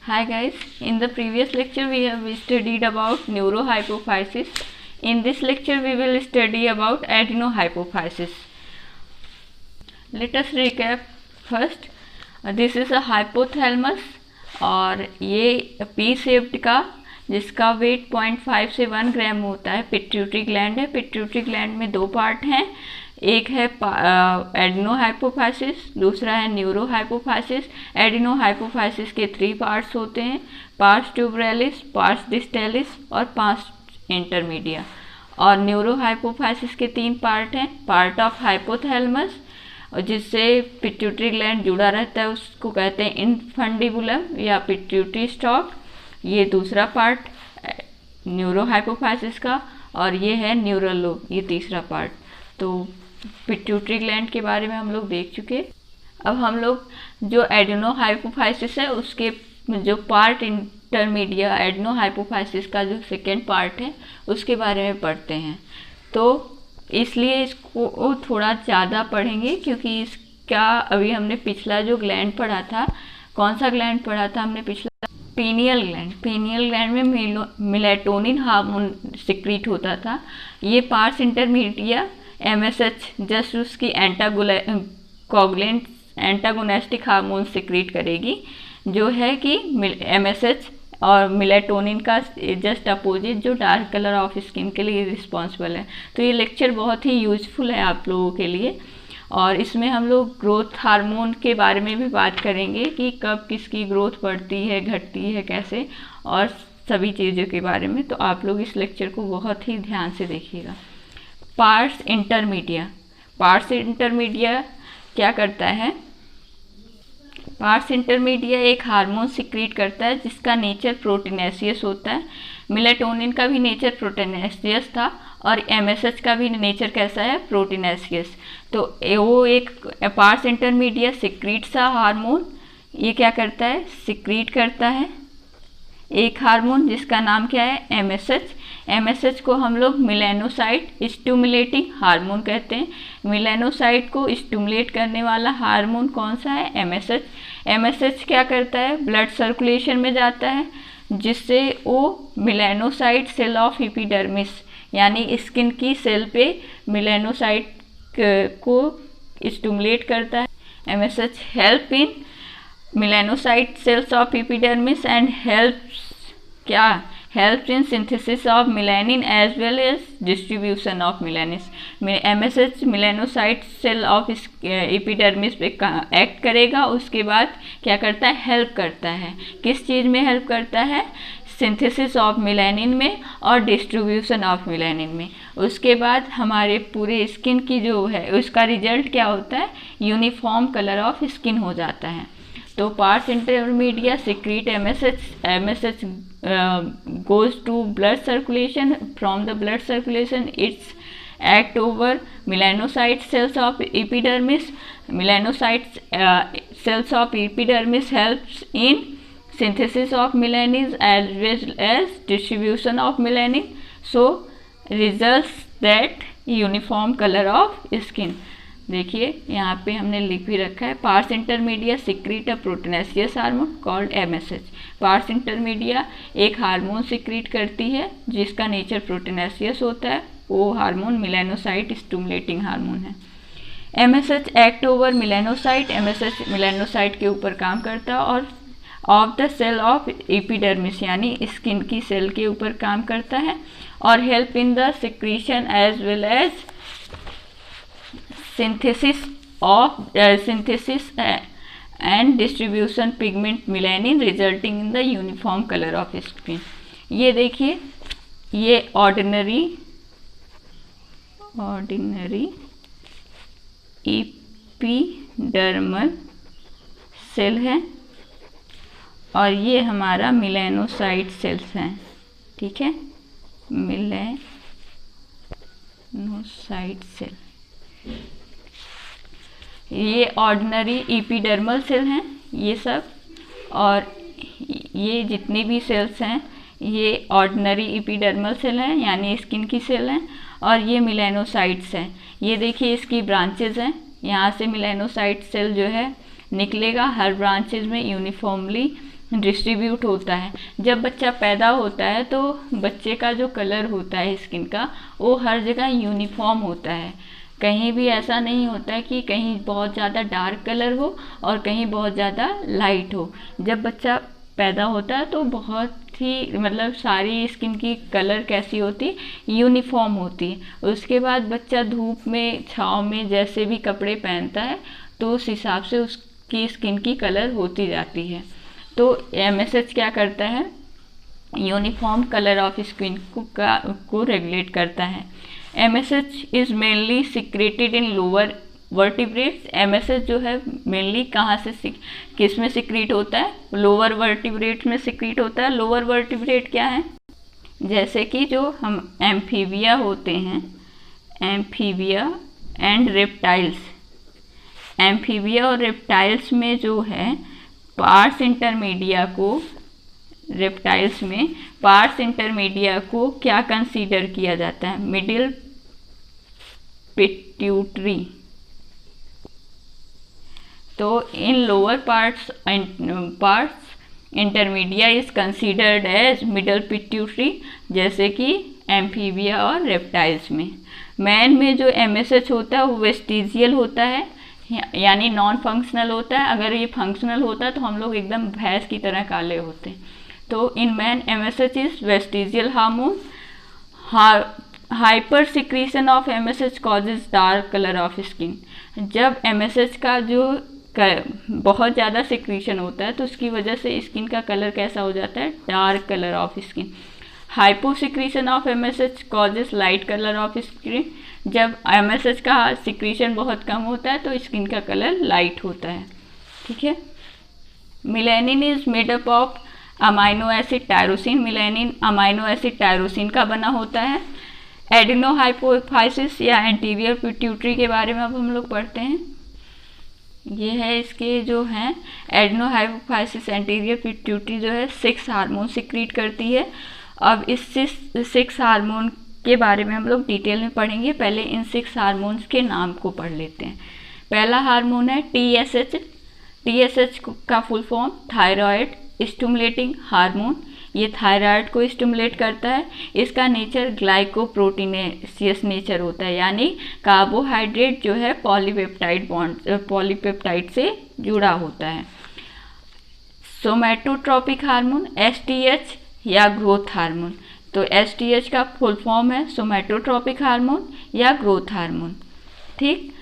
Hi guys, in the previous lecture we have studied about neurohypophysis. In this lecture we will study about adenohypophysis. Let us recap first. This is a hypothalamus और ये P shaped का जिसका wait 0.5 से 1 ग्राम होता है pituitary gland है। Pituitary gland में दो पार्ट हैं, एक है एडिनोहाइपोफाइसिस, दूसरा है न्यूरोहाइपोफाइसिस। एडिनोहाइपोफाइसिस के 3 पार्ट्स होते हैं, पार्स ट्यूबरैलिस, पार्स डिस्टेलिस और पार्स इंटरमीडिया। और न्यूरोहाइपोफाइसिस के 3 पार्ट हैं, पार्ट ऑफ हाइपोथैलेमस और जिससे पिट्यूटरी ग्लैंड जुड़ा रहता है उसको कहते हैं इनफंडिबुलम या पिट्यूटरी स्टॉक, ये दूसरा पार्ट न्यूरोहाइपोफाइसिस का, और ये है न्यूरल लोब, ये तीसरा पार्ट। तो पिट्यूटरी ग्लैंड के बारे में हम लोग देख चुके। अब हम लोग जो एडिनोहाइपोफाइसिस है उसके जो पार्ट इंटरमीडिया एडिनोहाइपोफाइसिस का जो सेकेंड पार्ट है उसके बारे में पढ़ते हैं। तो इसलिए इसको थोड़ा ज़्यादा पढ़ेंगे क्योंकि इसका अभी हमने पिछला जो ग्लैंड पढ़ा था, कौन सा ग्लैंड पढ़ा था हमने पिछला, पीनियल ग्लैंड। पीनियल ग्लैंड में मेलेटोनिन हार्मोन सिक्रीट होता था। ये पार्स इंटरमीडिया MSH जस्ट उसकी एंटागोनेस्टिक हार्मोन सिक्रीट करेगी जो है कि MSH और मेलेटोनिन का जस्ट अपोजिट जो डार्क कलर ऑफ स्किन के लिए रिस्पॉन्सिबल है। तो ये लेक्चर बहुत ही यूजफुल है आप लोगों के लिए और इसमें हम लोग ग्रोथ हार्मोन के बारे में भी बात करेंगे कि कब किसकी ग्रोथ बढ़ती है घटती है कैसे, और सभी चीज़ों के बारे में। तो आप लोग इस लेक्चर को बहुत ही ध्यान से देखिएगा। पार्स इंटरमीडिया, पार्स इंटरमीडिया क्या करता है? पार्स इंटरमीडिया एक हार्मोन सिक्रीट करता है जिसका नेचर प्रोटीनेसियस होता है। मेलेटोनिन का भी नेचर प्रोटीनेसियस था और MSH का भी नेचर कैसा है? प्रोटीनेसियस। तो वो एक पार्स इंटरमीडिया सिक्रीट सा हार्मोन, ये क्या करता है? सिक्रीट करता है एक हार्मोन जिसका नाम क्या है? MSH। MSH को हम लोग मेलानोसाइट स्टिमुलेटिंग हार्मोन कहते हैं। मेलानोसाइट को स्टिमुलेट करने वाला हार्मोन कौन सा है? MSH। MSH क्या करता है? ब्लड सर्कुलेशन में जाता है जिससे वो मेलानोसाइट सेल ऑफ एपिडर्मिस यानी स्किन की सेल पे मेलानोसाइट को स्टिमुलेट करता है। MSH help in melanocyte cells of epidermis and helps in synthesis of melanin as well as distribution of melanin। MSH melanocyte cell of epidermis पे act करेगा, उसके बाद क्या करता है? हेल्प करता है। किस चीज़ में हेल्प करता है? सिंथेसिस ऑफ मेलानिन में और डिस्ट्रीब्यूशन ऑफ मेलानिन में। उसके बाद हमारे पूरे स्किन की जो है उसका रिजल्ट क्या होता है? यूनिफॉर्म कलर ऑफ स्किन हो जाता है। तो parse intermedia secrete MSH goes to blood circulation. From the blood circulation it's act over melanocyte cells of epidermis. Melanocyte cells of epidermis helps in synthesis of melanin as well as distribution of melanin, so results that uniform color of skin। देखिए यहाँ पे हमने लिख भी रखा है, pars intermedia secrete a proteinaceous hormone called MSH। Pars intermedia एक hormone secrete करती है जिसका नेचर प्रोटीनेसियस होता है, वो हार्मोन मेलानोसाइट स्टिमुलेटिंग हार्मोन है। MSH act over melanocyte, MSH melanocyte के ऊपर काम करता है और of the cell of epidermis यानी स्किन की सेल के ऊपर काम करता है और help in the secretion as well as synthesis and distribution pigment melanin resulting in the uniform color of skin। ये देखिए, ये ऑर्डिनरी एपिडर्मल सेल है और ये हमारा मेलानोसाइट सेल्स हैं, ठीक है, मेलानोसाइट सेल। ये ऑर्डिनरी एपिडर्मल सेल हैं ये सब, और ये जितने भी सेल्स हैं ये ऑर्डिनरी एपिडर्मल सेल हैं यानी स्किन की सेल हैं, और ये मेलानोसाइट्स हैं। ये देखिए इसकी ब्रांचेज हैं, यहाँ से मेलानोसाइट सेल जो है निकलेगा, हर ब्रांचेज में यूनिफॉर्मली डिस्ट्रीब्यूट होता है। जब बच्चा पैदा होता है तो बच्चे का जो कलर होता है स्किन का वो हर जगह यूनिफॉर्म होता है। कहीं भी ऐसा नहीं होता है कि कहीं बहुत ज़्यादा डार्क कलर हो और कहीं बहुत ज़्यादा लाइट हो। जब बच्चा पैदा होता है तो बहुत ही मतलब सारी स्किन की कलर कैसी होती है, यूनिफॉर्म होती है। उसके बाद बच्चा धूप में छाँव में जैसे भी कपड़े पहनता है तो उस हिसाब से उसकी स्किन की कलर होती जाती है। तो MSH क्या करता है, यूनिफॉर्म कलर ऑफ स्किन को रेगुलेट करता है। MSH is mainly secreted in lower vertebrates. MSH जो है मेनली कहाँ से किस में सिक्रीट होता है, लोअर वर्टिब्रेट में सिक्रीट होता है। लोअर वर्टिब्रेट क्या है, जैसे कि जो हम एम्फीबिया होते हैं, एम्फीबिया एंड रेप्टाइल्स। एम्फीबिया और रेप्टाइल्स में जो है पार्स इंटरमीडिया को, रेप्टाइल्स में पार्स इंटरमीडिया को क्या कंसीडर किया जाता है, मिडिल पिट्यूटरी। तो in lower parts intermedia is considered as middle pituitary, जैसे कि एम्फीबिया और रेप्टाइल्स में। मैन में जो MSH होता है वो वेस्टिजियल होता है, यानी नॉन फंक्शनल होता है। अगर ये फंक्शनल होता है तो हम लोग एकदम भैंस की तरह काले होते हैं। तो in man MSH is vestigial hormone. Hyper secretion of MSH causes dark colour of skin. जब MSH का जो बहुत ज़्यादा सिक्रीशन होता है तो उसकी वजह से स्किन का कलर कैसा हो जाता है, dark colour of skin. Hypo secretion of MSH causes light colour of skin. जब MSH का सिक्रीशन बहुत कम होता है तो स्किन का कलर लाइट होता है। ठीक है। Melanin is made up of amino acid tyrosine. Melanin amino acid tyrosine का बना होता है। एडिनो हाइपोफाइसिस या एंटीरियर पिट्यूटरी के बारे में अब हम लोग पढ़ते हैं। ये है इसके जो हैं एडिनो हाइपोफाइसिस एंटीरियर पिट्यूटरी जो है 6 हार्मोन सिक्रीट करती है। अब इस 6 हार्मोन के बारे में हम लोग डिटेल में पढ़ेंगे। पहले इन 6 हार्मोन्स के नाम को पढ़ लेते हैं। पहला हार्मोन है TSH। TSH का full form thyroid stimulating hormone. ये थायराइड को स्टिमुलेट करता है। इसका नेचर ग्लाइकोप्रोटीनेसियस नेचर होता है, यानी कार्बोहाइड्रेट जो है पॉलीपेप्टाइड से जुड़ा होता है। सोमैटोट्रोपिक हार्मोन STH या ग्रोथ हार्मोन। तो STH का फुल फॉर्म है सोमैटोट्रोपिक हार्मोन या ग्रोथ हार्मोन। ठीक।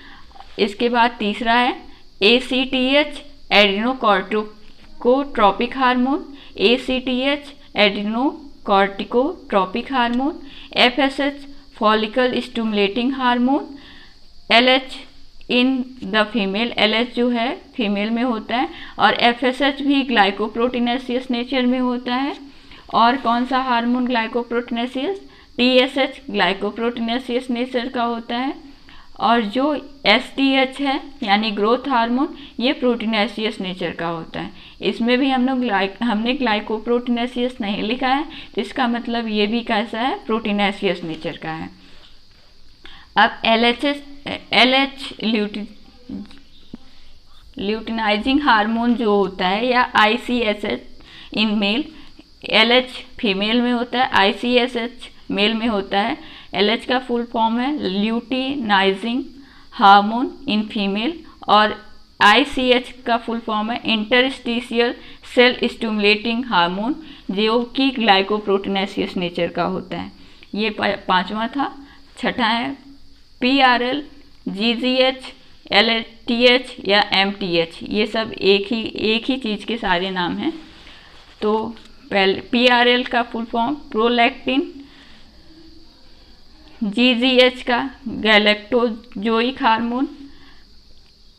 इसके बाद तीसरा है ACTH adenocorticotropic hormone. ACTH adenocorticotropic hormone. FSH follicle stimulating hormone. LH in the female, LH जो है फीमेल में होता है। और FSH भी ग्लाइकोप्रोटीनेसियस नेचर में होता है। और कौन सा हार्मोन ग्लाइकोप्रोटीनेसियस, TSH ग्लाइकोप्रोटीनेसियस नेचर का होता है। और जो STH है यानी ग्रोथ हार्मोन, ये प्रोटीनेसियस नेचर का होता है। इसमें भी हमने ग्लाइकोप्रोटीनेसियस नहीं लिखा है, इसका मतलब ये भी कैसा है, प्रोटीनेसियस नेचर का है। अब LH ल्यूटिनाइजिंग हार्मोन जो होता है या ICSH in male, LH female में होता है, ICSH मेल में होता है। LH का फुल फॉर्म है ल्यूटिनाइजिंग हार्मोन इन फीमेल। और ICH का फुल फॉर्म है इंटरस्टिशियल सेल स्टिमुलेटिंग हार्मोन, जो कि ग्लाइकोप्रोटीनेसियस नेचर का होता है। ये पांचवा था। छठा है PRL, GGH, LTH या MTH। ये सब एक ही चीज़ के सारे नाम हैं। तो पहले PRL का फुल फॉर्म प्रोलैक्टिन। GGH का गैलेक्टोजोइक हार्मोन।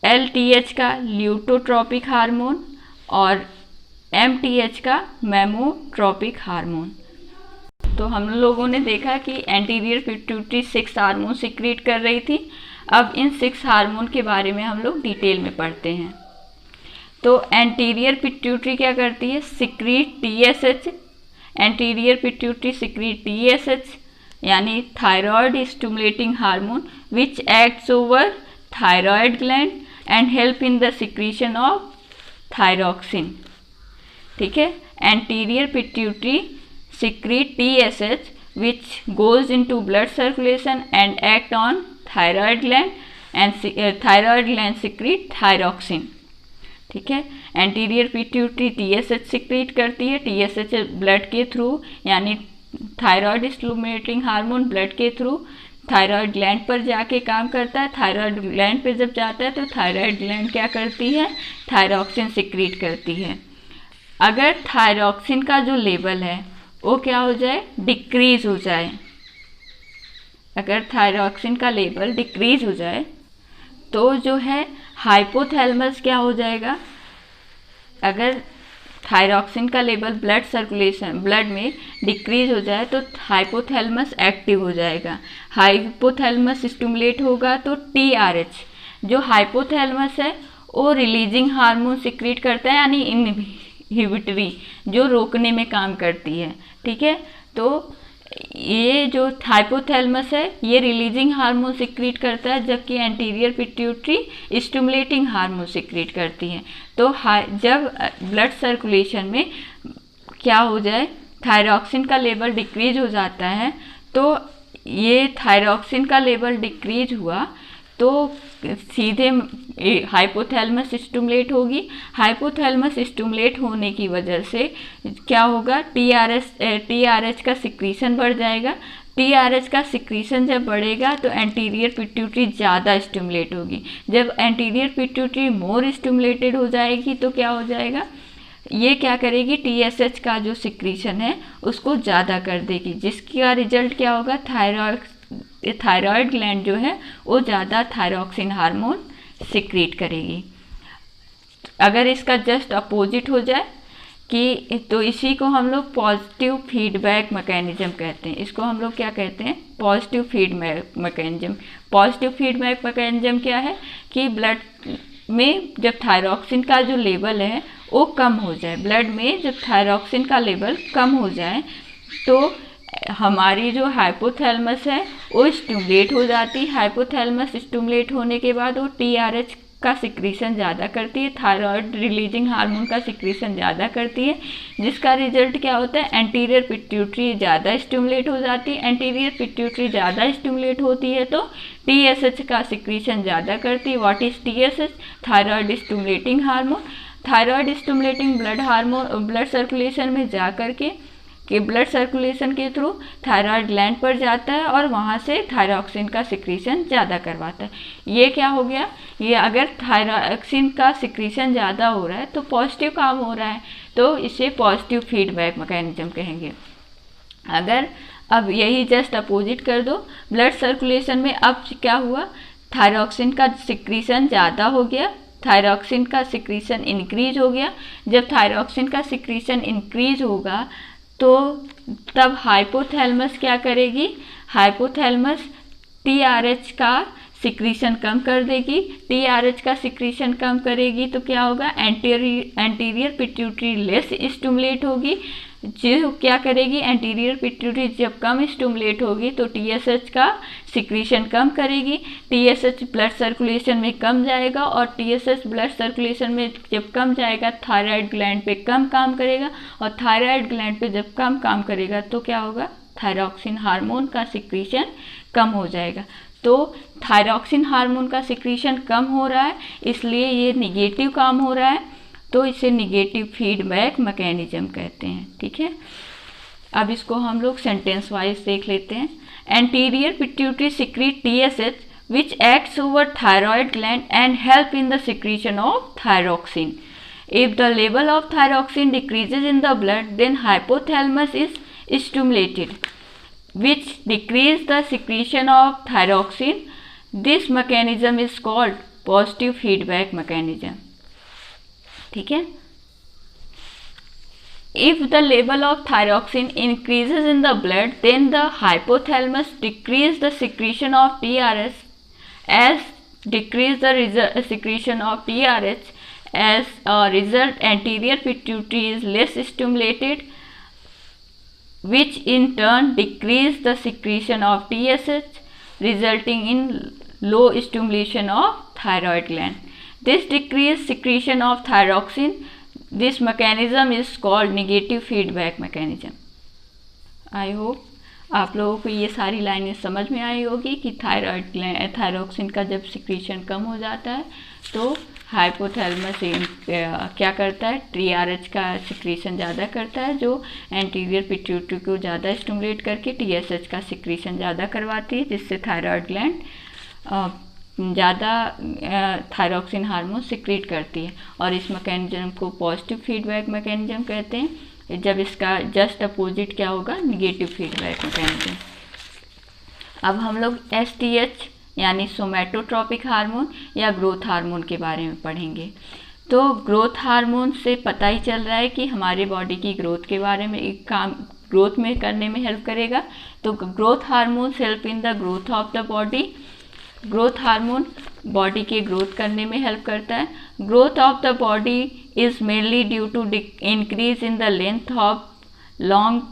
LTH का ल्यूटोट्रोपिक हार्मोन। और MTH का मेमोट्रोपिक हार्मोन। तो हम लोगों ने देखा कि एंटीरियर पिट्यूटरी 6 हार्मोन सिक्रीट कर रही थी। अब इन 6 हार्मोन के बारे में हम लोग डिटेल में पढ़ते हैं। तो एंटीरियर पिट्यूटरी क्या करती है, secrete TSH। Anterior pituitary secrete TSH यानी thyroid stimulating hormone which acts over thyroid gland and help in the secretion of thyroxine. ठीक है। Anterior pituitary secrete TSH which goes into blood circulation and act on thyroid gland and thyroid gland secrete thyroxine, ठीक है। Anterior pituitary TSH secrete करती है, TSH blood के through, यानी thyroid stimulating hormone blood के through thyroid gland पर जाके काम करता है। थायराइड ग्लैंड पे जब जाता है तो थायराइड ग्लैंड क्या करती है, थायरॉक्सिन सिक्रीट करती है। अगर थायरॉक्सिन का जो लेवल है वो क्या हो जाए, डिक्रीज हो जाए, अगर थायरॉक्सिन का लेवल डिक्रीज हो जाए तो जो है हाइपोथैलेमस क्या हो जाएगा, अगर थायरॉक्सिन का लेवल ब्लड सर्कुलेशन ब्लड में डिक्रीज हो जाए तो हाइपोथैलेमस एक्टिव हो जाएगा। हाइपोथैलेमस स्टिमुलेट होगा तो TRH, जो हाइपोथैलेमस है वो रिलीजिंग हार्मोन सिक्रीट करता है, यानी इनहिबिटरी, जो रोकने में काम करती है, ठीक है। तो ये जो हाइपोथैलेमस है ये रिलीजिंग हार्मोन सिक्रीट करता है, जबकि anterior pituitary stimulating hormone secrete करती है। तो जब ब्लड सर्कुलेशन में क्या हो जाए, थायरॉक्सिन का लेवल डिक्रीज हो जाता है, तो ये थायरॉक्सिन का लेवल डिक्रीज हुआ तो सीधे हाइपोथैलेमस स्टिमुलेट होगी। हाइपोथैलेमस स्टिमुलेट होने की वजह से क्या होगा, TRH का सिक्रीशन बढ़ जाएगा। TRH का सिक्रीशन जब बढ़ेगा तो एंटीरियर पिट्यूटरी ज़्यादा स्टिमुलेट होगी। जब एंटीरियर पिट्यूटरी मोर स्टिमुलेटेड हो जाएगी तो क्या हो जाएगा, ये क्या करेगी, TSH का जो सिक्रीशन है उसको ज़्यादा कर देगी, जिसका रिजल्ट क्या होगा, थायराइड ग्लैंड जो है वो ज़्यादा थायरॉक्सिन हार्मोन सिक्रीट करेगी। अगर इसका जस्ट अपोजिट हो जाए कि तो इसी को हम लोग पॉजिटिव फीडबैक मैकेनिज्म कहते हैं। इसको हम लोग क्या कहते हैं, positive feedback mechanism. Positive feedback mechanism क्या है कि ब्लड में जब थायरॉक्सिन का जो लेवल है वो कम हो जाए, ब्लड में जब थायरॉक्सिन का लेवल कम हो जाए तो हमारी जो हाइपोथैलेमस है वो स्टिमुलेट हो जाती है। हाइपोथैलेमस स्टिमुलेट होने के बाद वो TRH का सिक्रीशन ज़्यादा करती है, थायराइड रिलीजिंग हार्मोन का सिक्रीशन ज़्यादा करती है, जिसका रिजल्ट क्या होता है, एंटीरियर पिट्यूटरी ज़्यादा स्टिमुलेट हो जाती है। एंटीरियर पिट्यूटरी ज़्यादा स्टिमुलेट होती है तो TSH का सिक्रीशन ज़्यादा करती है। What is TSH, thyroid stimulating hormone. Thyroid stimulating blood circulation में जा करके ब्लड सर्कुलेशन के थ्रू थायराइड ग्लैंड पर जाता है और वहाँ से थायरॉक्सिन का सिक्रीशन ज़्यादा करवाता है। ये क्या हो गया, ये अगर थायरॉक्सिन का सिक्रीशन ज़्यादा हो रहा है तो पॉजिटिव काम हो रहा है, तो इसे पॉजिटिव फीडबैक मैकेनिज्म कहेंगे। अगर अब यही जस्ट अपोजिट कर दो, ब्लड सर्कुलेशन में अब क्या हुआ, थायरॉक्सिन का सिक्रीशन ज़्यादा हो गया, थायरॉक्सिन का सिक्रीशन इंक्रीज हो गया। जब थायरॉक्सिन का सिक्रीशन इंक्रीज होगा तो तब हाइपोथैलेमस क्या करेगी, हाइपोथैलेमस TRH का सिक्रीशन कम कर देगी। TRH का सिक्रीशन कम करेगी तो क्या होगा, एंटीरियर पिट्यूटरी लेस स्टिमुलेट होगी, जो क्या करेगी, एंटीरियर पिट्यूटरी जब कम स्टिमुलेट होगी तो TSH का सिक्रीशन कम करेगी। TSH ब्लड सर्कुलेशन में कम जाएगा और TSH ब्लड सर्कुलेशन में जब कम जाएगा थायराइड ग्लैंड पे कम काम करेगा, और थायराइड ग्लैंड पे जब कम काम करेगा तो क्या होगा, थायरॉक्सिन हार्मोन का सिक्रीशन कम हो जाएगा। तो थायरॉक्सिन हार्मोन का सिक्रीशन कम हो रहा है, इसलिए ये निगेटिव काम हो रहा है, तो इसे निगेटिव फीडबैक मैकेनिज्म कहते हैं, ठीक है। अब इसको हम लोग सेंटेंस वाइज देख लेते हैं। Anterior pituitary secrete TSH which acts over thyroid gland and help in the secretion of thyroxine. If the level of thyroxine decreases in the blood, then hypothalamus is stimulated, which decrease the secretion of thyroxine. This mechanism is called positive feedback mechanism, ठीक है। If the level of thyroxine increases in the blood, then the hypothalamus decrease the secretion of TRH. As decrease the secretion of TRH, as a result, anterior pituitary is less stimulated, which in turn decrease the secretion of TSH, resulting in low stimulation of thyroid gland. This decreased secretion of thyroxine this mechanism is called negative feedback mechanism. I hope आप लोगों को ये सारी लाइनें समझ में आई होगी कि थायरॉक्सिन का जब सिक्रीशन कम हो जाता है तो हाइपोथैलेमस क्या करता है, TRH का सिक्रीशन ज़्यादा करता है, जो एंटीरियर पिट्यूटरी को ज़्यादा स्टिमुलेट करके TSH का सिक्रीशन ज़्यादा करवाती है, जिससे थायराइड ग्लैंड ज़्यादा थायरॉक्सिन हार्मोन सिक्रीट करती है। और इस मैकेनिज्म को पॉजिटिव फीडबैक मैकेनिज्म कहते हैं, जब इसका जस्ट अपोजिट क्या होगा, निगेटिव फीडबैक मैकेनिज्म। अब हम लोग STH यानी सोमैटोट्रॉपिक हार्मोन या ग्रोथ हार्मोन के बारे में पढ़ेंगे। तो ग्रोथ हार्मोन से पता ही चल रहा है कि हमारे बॉडी की ग्रोथ के बारे में ग्रोथ में करने में हेल्प करेगा। तो growth hormone help in the growth of the body. Growth hormone body के ग्रोथ करने में हेल्प करता है। Growth of the body is mainly due to increase in the length of long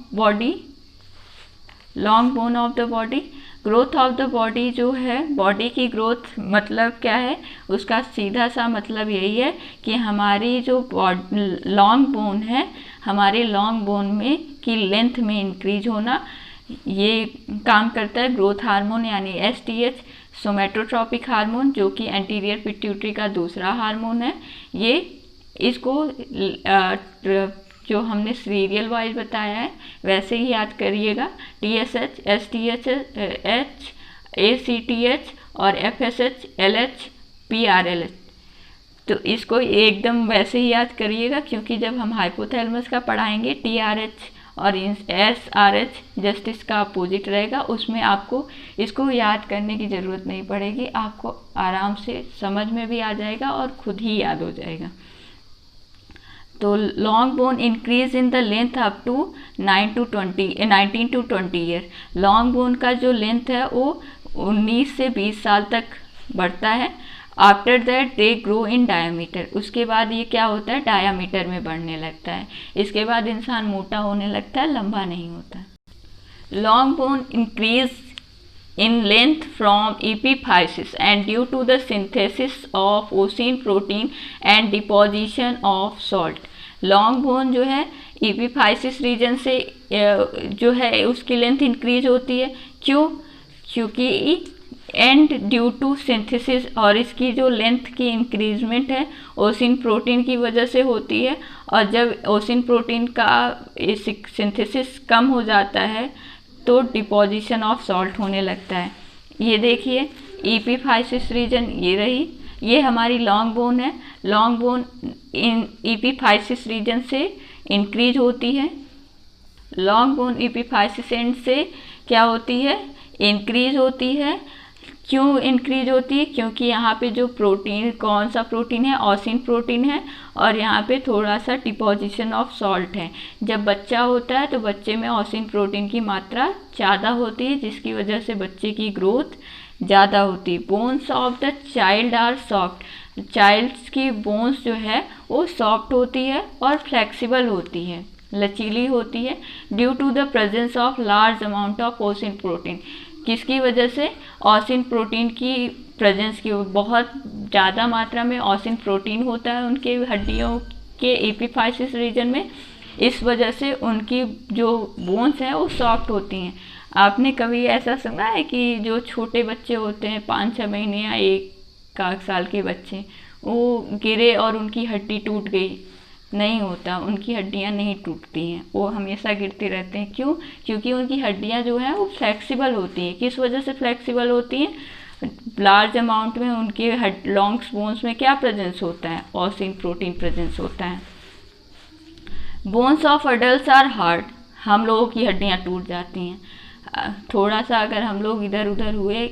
bone of the body. Growth of the body जो है, body की growth मतलब क्या है, उसका सीधा सा मतलब यही है कि हमारी जो लॉन्ग बोन है, हमारे लॉन्ग बोन में की लेंथ में इंक्रीज होना, ये काम करता है ग्रोथ हार्मोन यानी STH सोमैटोट्रॉपिक हार्मोन, जो कि एंटीरियर पिट्यूटरी का दूसरा हार्मोन है। ये इसको जो हमने सीरियल वाइज बताया है वैसे ही याद करिएगा। TSH, STH, ACTH और FSH, LH, PRLH। तो इसको एकदम वैसे ही याद करिएगा, क्योंकि जब हम हाइपोथैलेमस का पढ़ाएंगे TRH और SRH जस्ट इसका अपोजिट रहेगा, उसमें आपको इसको याद करने की ज़रूरत नहीं पड़ेगी, आपको आराम से समझ में भी आ जाएगा और खुद ही याद हो जाएगा। तो long bone increase in the length up to 19 to 20 year. Long bone का जो लेंथ है वो 19 से 20 साल तक बढ़ता है। After that they grow in diameter. उसके बाद ये क्या होता है, डायामीटर में बढ़ने लगता है। इसके बाद इंसान मोटा होने लगता है, लंबा नहीं होता। Long bone increase in length from epiphysis and due to the synthesis of ossein protein and deposition of salt। Long bone जो है epiphysis रीजन से जो है उसकी लेंथ इंक्रीज होती है। क्यों? क्योंकि एंड ड्यू टू सिंथेसिस, और इसकी जो लेंथ की इंक्रीजमेंट है ओसिन प्रोटीन की वजह से होती है। और जब ओसिन प्रोटीन का सिंथेसिस कम हो जाता है तो डिपोजिशन ऑफ सॉल्ट होने लगता है। ये देखिए epiphysis रीजन ये रही, ये हमारी लॉन्ग बोन है। लॉन्ग बोन इन epiphysis रीजन से इंक्रीज होती है। लॉन्ग बोन epiphysis एंड से क्या होती है, इंक्रीज होती है। क्यों इंक्रीज होती है? क्योंकि यहाँ पे जो प्रोटीन, कौन सा प्रोटीन है, ओसिन प्रोटीन है, और यहाँ पे थोड़ा सा डिपोजिशन ऑफ सॉल्ट है। जब बच्चा होता है तो बच्चे में ओसिन प्रोटीन की मात्रा ज़्यादा होती है, जिसकी वजह से बच्चे की ग्रोथ ज़्यादा होती है। Bones of the child are soft. Childs की बोन्स जो है वो सॉफ्ट होती है और फ्लेक्सिबल होती है, लचीली होती है, due to the presence of large amount of ossein protein. किसकी वजह से? ओसिन प्रोटीन की प्रेजेंस की, बहुत ज़्यादा मात्रा में ओसिन प्रोटीन होता है उनके हड्डियों के एपिफाइसिस रीजन में। इस वजह से उनकी जो बोन्स हैं वो सॉफ्ट होती हैं। आपने कभी ऐसा सुना है कि जो छोटे बच्चे होते हैं 5-6 महीने या 1 साल के बच्चे, वो गिरे और उनकी हड्डी टूट गई? नहीं होता, उनकी हड्डियां नहीं टूटती हैं, वो हमेशा गिरते रहते हैं। क्यों? क्योंकि उनकी हड्डियां जो हैं वो फ्लेक्सिबल होती हैं। किस वजह से फ्लेक्सिबल होती हैं? लार्ज अमाउंट में उनके लॉन्ग बोन्स में क्या प्रेजेंस होता है? ओसिन प्रोटीन प्रेजेंस होता है। Bones of adults are hard. हम लोगों की हड्डियां टूट जाती हैं, थोड़ा सा अगर हम लोग इधर उधर हुए,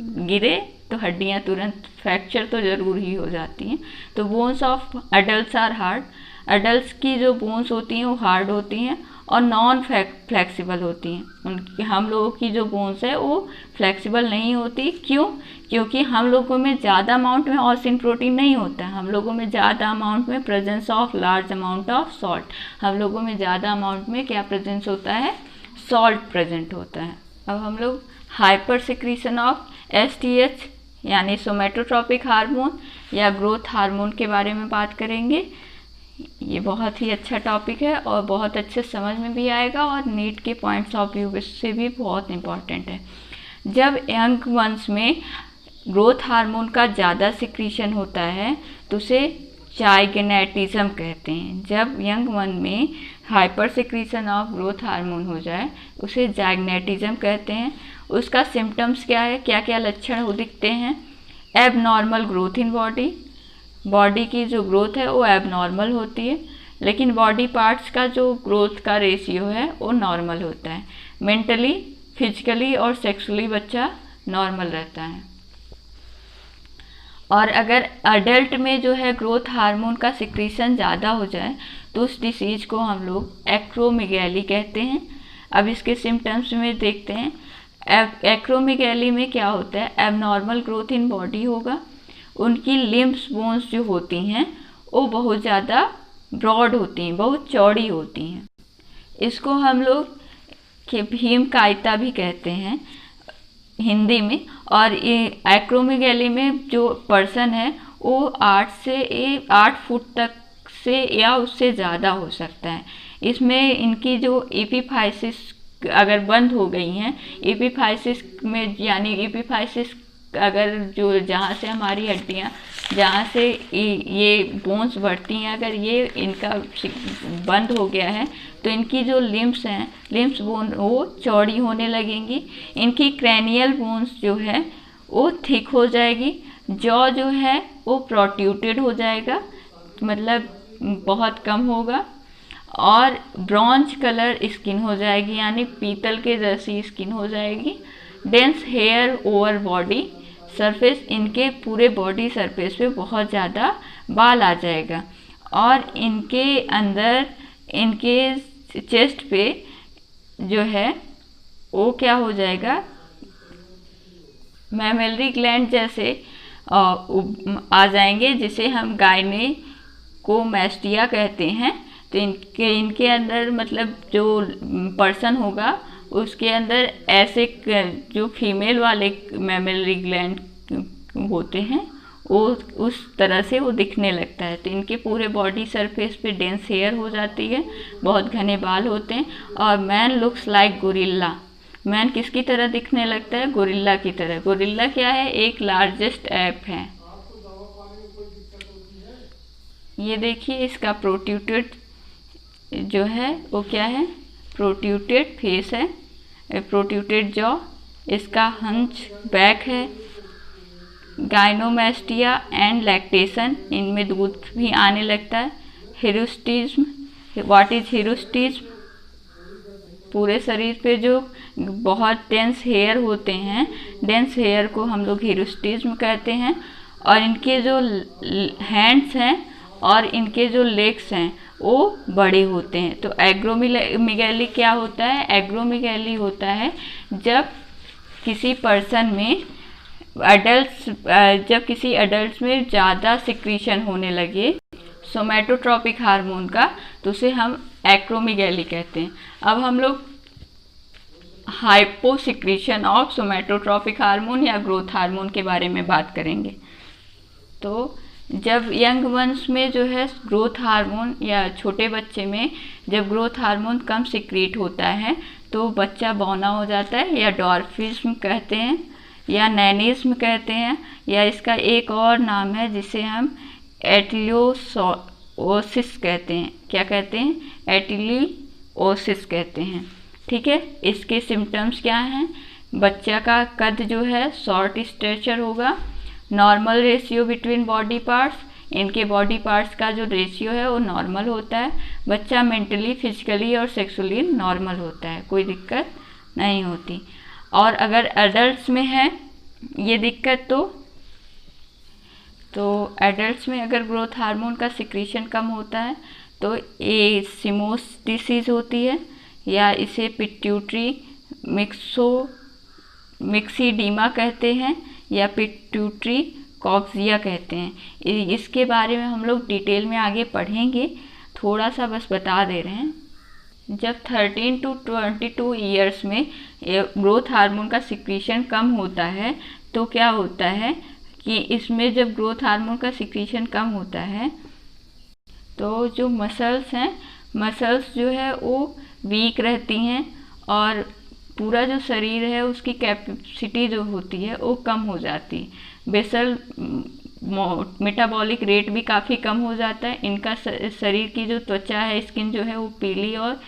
गिरे, तो हड्डियां तुरंत फ्रैक्चर तो ज़रूर ही हो जाती हैं। तो bones of adults are hard. Adults की जो बोन्स होती हैं वो हार्ड होती हैं और नॉन फ्लेक्सिबल होती हैं। उनकी, हम लोगों की जो बोन्स है वो फ्लेक्सिबल नहीं होती। क्यों? क्योंकि हम लोगों में ज़्यादा अमाउंट में ओसिन प्रोटीन नहीं होता है। हम लोगों में ज़्यादा अमाउंट में presence of large amount of salt. हम लोगों में ज़्यादा अमाउंट में क्या प्रेजेंस होता है? सॉल्ट प्रेजेंट होता है। अब हम लोग हाइपर सिक्रीशन ऑफ STH यानी सोमैटोट्रॉपिक हार्मोन या ग्रोथ हार्मोन के बारे में बात करेंगे। ये बहुत ही अच्छा टॉपिक है और बहुत अच्छे समझ में भी आएगा और नीट के पॉइंट्स ऑफ व्यू से भी बहुत इम्पॉर्टेंट है। जब यंग वंस में ग्रोथ हार्मोन का ज़्यादा सिक्रीशन होता है तो उसे जाइगनेटिज्म कहते हैं। जब यंग वन में hyper secretion of growth hormone हो जाए उसे जाइगनेटिज्म कहते हैं। उसका सिम्टम्स क्या है, क्या क्या लक्षण वो दिखते हैं? Abnormal growth in body, body की जो ग्रोथ है वो एबनॉर्मल होती है, लेकिन बॉडी पार्ट्स का जो ग्रोथ का रेशियो है वो नॉर्मल होता है। मेंटली, फिजिकली और सेक्सुअली बच्चा नॉर्मल रहता है। और अगर अडल्ट में जो है ग्रोथ हार्मोन का सिक्रीशन ज़्यादा हो जाए तो उस डिसीज को हम लोग एक्रोमेगैली कहते हैं। अब इसके सिम्टम्स में देखते हैं। एक्रोमेगैली में क्या होता है? एबनॉर्मल ग्रोथ इन बॉडी होगा, उनकी लिम्स बोन्स जो होती हैं वो बहुत ज़्यादा ब्रॉड होती हैं, बहुत चौड़ी होती हैं। इसको हम लोग भीमकायिता भी कहते हैं हिंदी में। और ये एक्रोमेगैली में जो पर्सन है वो 8 फुट तक से या उससे ज़्यादा हो सकता है। इसमें इनकी जो एपिफाइसिस अगर बंद हो गई हैं, एपिफाइसिस में यानी एपिफाइसिस अगर जो जहाँ से हमारी हड्डियाँ, जहाँ से ये बोन्स बढ़ती हैं, अगर ये इनका बंद हो गया है तो इनकी जो लिम्स हैं, लिम्स बोन वो चौड़ी होने लगेंगी। इनकी क्रैनियल बोन्स जो है वो थिक हो जाएगी। जॉ जो है वो प्रोट्रूडेड हो जाएगा, मतलब बहुत कम होगा। और ब्रॉन्ज कलर स्किन हो जाएगी, यानी पीतल के जैसी स्किन हो जाएगी। Dense hair over body surface, इनके पूरे बॉडी सरफेस पे बहुत ज़्यादा बाल आ जाएगा। और इनके अंदर, इनके चेस्ट पे जो है वो क्या हो जाएगा? मैमेलरी ग्लैंड जैसे आ जाएंगे, जिसे हम गायनेकोमैस्टिया कहते हैं। तो इनके अंदर मतलब जो पर्सन होगा उसके अंदर ऐसे जो फीमेल वाले मैमेलरी ग्लैंड होते हैं वो उस तरह से वो दिखने लगता है। तो इनके पूरे बॉडी सरफेस पे डेंस हेयर हो जाती है, बहुत घने बाल होते हैं। और man looks like gorilla, man किसकी तरह दिखने लगता है? गोरिल्ला की तरह। गोरिल्ला क्या है? एक लार्जेस्ट एप है। ये देखिए इसका प्रोट्रूडेड जो है वो क्या है? प्रोट्रूडेड फेस है, प्रोट्रूडेड जॉ, इसका हंच बैक है। गाइनोमैस्टिया एंड लैक्टेशन, इनमें दूध भी आने लगता है। हिरुस्टिज्म, व्हाट इज हिरुस्टिज्म? पूरे शरीर पे जो बहुत डेंस हेयर होते हैं, डेंस हेयर को हम लोग हिरुस्टिज्म कहते हैं। और इनके जो हैंड्स हैं और इनके जो लेग्स हैं वो बड़े होते हैं। तो एग्रोमेगैली क्या होता है? एग्रोमेगैली होता है जब किसी पर्सन में जब किसी एडल्ट में ज़्यादा सिक्रीशन होने लगे सोमैटोट्रॉपिक हार्मोन का, तो उसे हम एक्रोमेगैली कहते हैं। अब हम लोग हाइपोसिक्रीशन ऑफ सोमैटोट्रॉपिक हार्मोन या ग्रोथ हार्मोन के बारे में बात करेंगे। तो जब यंग वंस में जो है ग्रोथ हार्मोन, या छोटे बच्चे में जब ग्रोथ हार्मोन कम सिक्रीट होता है तो बच्चा बौना हो जाता है, या डॉर्फिज्म कहते हैं, या नैनिज्म कहते हैं, या इसका एक और नाम है जिसे हम एटिलियोसिस कहते हैं। क्या कहते हैं? एटिलियोसिस कहते हैं। ठीक है, इसके सिम्टम्स क्या हैं? बच्चा का कद जो है शॉर्ट स्ट्रेचर होगा। Normal ratio between body parts, इनके बॉडी पार्ट्स का जो रेशियो है वो नॉर्मल होता है। बच्चा मेंटली, फिजिकली और सेक्सुअली नॉर्मल होता है, कोई दिक्कत नहीं होती। और अगर एडल्ट्स में है ये दिक्कत तो एडल्ट्स में अगर ग्रोथ हार्मोन का सिक्रीशन कम होता है तो ये सिमोस डिसीज़ होती है, या इसे पिट्यूटरी मिक्सीडीमा कहते हैं, या पिट्यूटरी कॉक्सिया कहते हैं। इसके बारे में हम लोग डिटेल में आगे पढ़ेंगे, थोड़ा सा बस बता दे रहे हैं। जब 13 to 22 ईयर्स में ग्रोथ हार्मोन का सिक्रीशन कम होता है तो क्या होता है कि इसमें जब ग्रोथ हार्मोन का सिक्रीशन कम होता है तो जो मसल्स हैं, मसल्स जो है वो वीक रहती हैं और पूरा जो शरीर है उसकी कैपेसिटी जो होती है वो कम हो जाती है। बेसल मेटाबॉलिक रेट भी काफ़ी कम हो जाता है। इनका शरीर की जो त्वचा है, स्किन जो है वो पीली और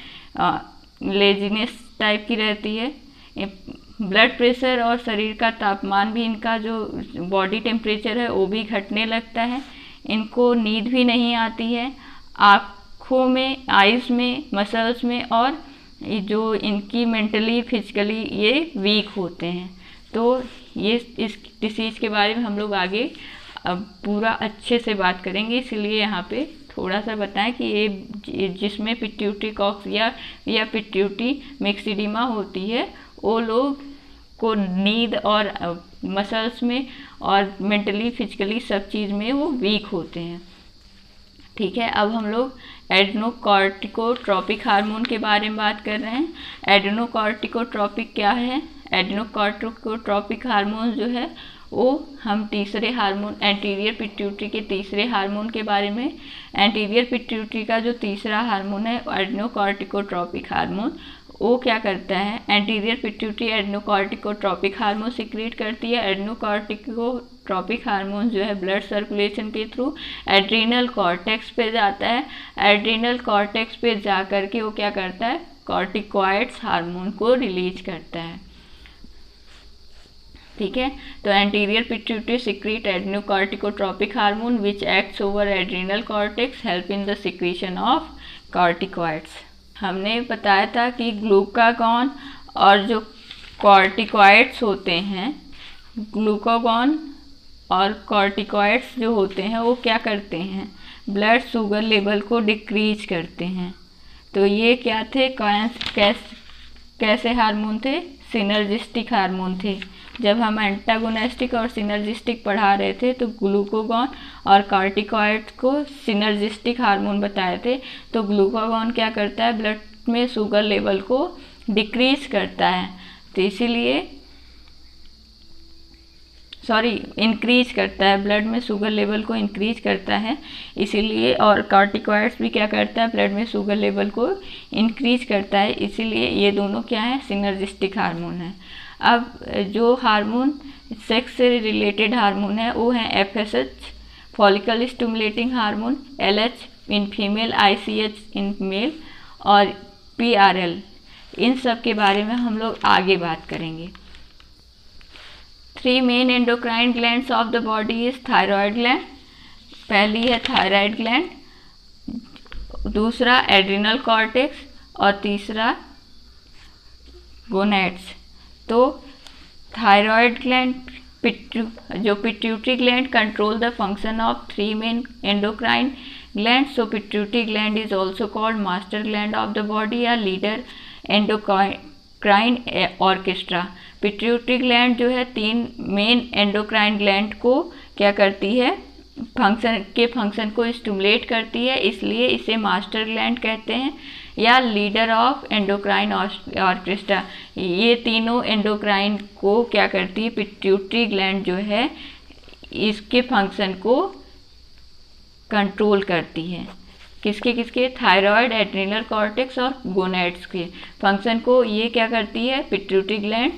लेजीनेस टाइप की रहती है। ब्लड प्रेशर और शरीर का तापमान भी, इनका जो बॉडी टेम्परेचर है वो भी घटने लगता है। इनको नींद भी नहीं आती है। आँखों में, आइज़ में, मसल्स में, और जो इनकी मेंटली फिजिकली ये वीक होते हैं। तो ये इस डिसीज़ के बारे में हम लोग आगे अब पूरा अच्छे से बात करेंगे, इसलिए यहाँ पे थोड़ा सा बताएं कि ये जिसमें पिट्यूटरी कॉक्स या पिट्यूटरी मिक्सिडिमा होती है, वो लोग को नींद और मसल्स में और मेंटली फिजिकली सब चीज़ में वो वीक होते हैं। ठीक है, अब हम लोग एड्रेनोकॉर्टिकोट्रोपिक हार्मोन के बारे में बात कर रहे हैं। एड्रेनोकॉर्टिकोट्रोपिक क्या है? एड्रेनोकॉर्टिकोट्रोपिक हार्मोन जो है वो हम तीसरे हार्मोन, एंटीरियर पिट्यूटरी के तीसरे हार्मोन के बारे में। एंटीरियर पिट्यूटरी का जो तीसरा हार्मोन है एड्रेनोकॉर्टिकोट्रोपिक हार्मोन, वो क्या करता है? Anterior pituitary adrenocorticotropic hormone secrete करती है। एड्रेनोकॉर्टिकोट्रोपिक हार्मोन जो है ब्लड सर्कुलेशन के थ्रू एड्रीनल कॉर्टेक्स पे जाता है। एड्रीनल कॉर्टेक्स पे जा कर के वो क्या करता है? कॉर्टिकॉइड्स हार्मोन को रिलीज करता है। ठीक है, तो anterior pituitary secrete adrenocorticotropic hormone which acts over adrenal cortex, help in the secretion of corticoids. हमने बताया था कि ग्लूकागॉन और जो कॉर्टिकॉइड्स होते हैं, ग्लूकागॉन और कॉर्टिकॉइड्स जो होते हैं वो क्या करते हैं? ब्लड शुगर लेवल को डिक्रीज करते हैं। तो ये क्या थे? कैसे हार्मोन थे? सिनर्जिस्टिक हार्मोन थे। जब हम एंटागोनिस्टिक और सिनर्जिस्टिक पढ़ा रहे थे तो ग्लूकागॉन और कॉर्टिकॉइड्स को सिनर्जिस्टिक हार्मोन बताए थे। तो ग्लूकागॉन क्या करता है? ब्लड में शुगर लेवल को डिक्रीज करता है, तो इसीलिए इंक्रीज करता है, ब्लड में शुगर लेवल को इंक्रीज करता है इसीलिए। और कॉर्टिकॉइड्स भी क्या करता है? ब्लड में शुगर लेवल को इंक्रीज करता है, इसीलिए ये दोनों क्या है? सिनर्जिस्टिक हार्मोन है। अब जो हार्मोन सेक्स से रिलेटेड हार्मोन है वो है FSH follicle stimulating hormone, LH in female, ICH in male और PRL। इन सब के बारे में हम लोग आगे बात करेंगे। 3 main endocrine glands of the body is thyroid gland. पहली है थायराइड ग्लैंड, दूसरा एड्रिनल कॉर्टेक्स और तीसरा गोनेड्स। तो थायराइड ग्लैंड, जो pituitary gland control the function of 3 main endocrine gland. So pituitary gland is also called master gland of the body या leader endocrine orchestra. Pituitary gland जो है 3 main endocrine gland को क्या करती है? Function को stimulate करती है, इसलिए इसे मास्टर ग्लैंड कहते हैं या लीडर ऑफ एंडोक्राइन ऑर्केस्ट्रा। ये तीनों एंडोक्राइन को क्या करती है? पिट्यूटरी ग्लैंड जो है इसके फंक्शन को कंट्रोल करती है। किसके? थायराइड, एड्रिनल कॉर्टेक्स और गोनेड्स के फंक्शन को ये क्या करती है? पिट्यूटरी ग्लैंड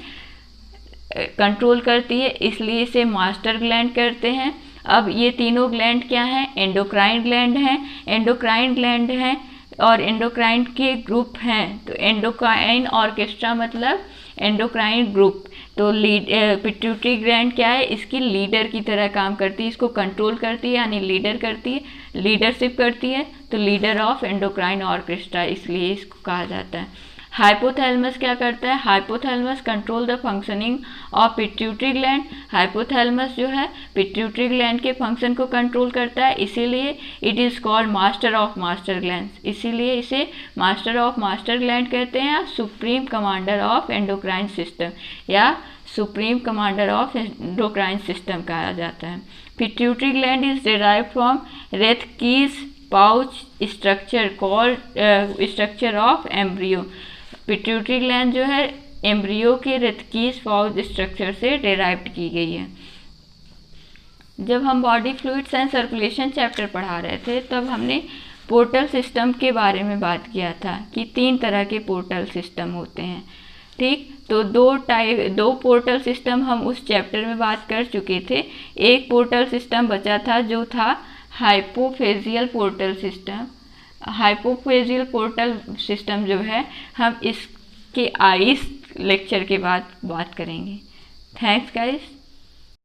कंट्रोल करती है, इसलिए इसे मास्टर ग्लैंड कहते हैं। अब ये तीनों ग्लैंड क्या हैं? एंडोक्राइन ग्लैंड हैं। एंडोक्राइन ग्लैंड हैं और एंडोक्राइन के ग्रुप हैं। तो एंडोक्राइन ऑर्केस्ट्रा मतलब एंडोक्राइन ग्रुप। तो पिट्यूटरी ग्लैंड क्या है? इसकी लीडर की तरह काम करती है, इसको कंट्रोल करती है यानी लीडरशिप करती है। तो लीडर ऑफ एंडोक्राइन ऑर्केस्ट्रा इसलिए इसको कहा जाता है। हाइपोथैलेमस क्या करता है? Hypothalamus control the functioning of pituitary gland. Hypothalamus जो है पिट्यूटरी ग्लैंड के फंक्शन को कंट्रोल करता है, इसीलिए it is called master of master gland. इसीलिए इसे मास्टर ऑफ मास्टर ग्लैंड कहते हैं या supreme commander of endocrine system या supreme commander of endocrine system कहा जाता है। Pituitary gland is derive from Rathke's pouch structure called structure of embryo. Pituitary gland जो है एम्ब्रियो के रेथकीज पाउच स्ट्रक्चर से डिराइव्ड की गई है। जब हम body fluids and circulation chapter पढ़ा रहे थे तब हमने पोर्टल सिस्टम के बारे में बात किया था कि 3 तरह के पोर्टल सिस्टम होते हैं। ठीक, तो दो पोर्टल सिस्टम हम उस चैप्टर में बात कर चुके थे। एक पोर्टल सिस्टम बचा था जो था हाइपोफेजियल पोर्टल सिस्टम। हाइपोफेजियल पोर्टल सिस्टम जो है हम इसके आइस लेक्चर के बाद बात करेंगे। Thanks guys.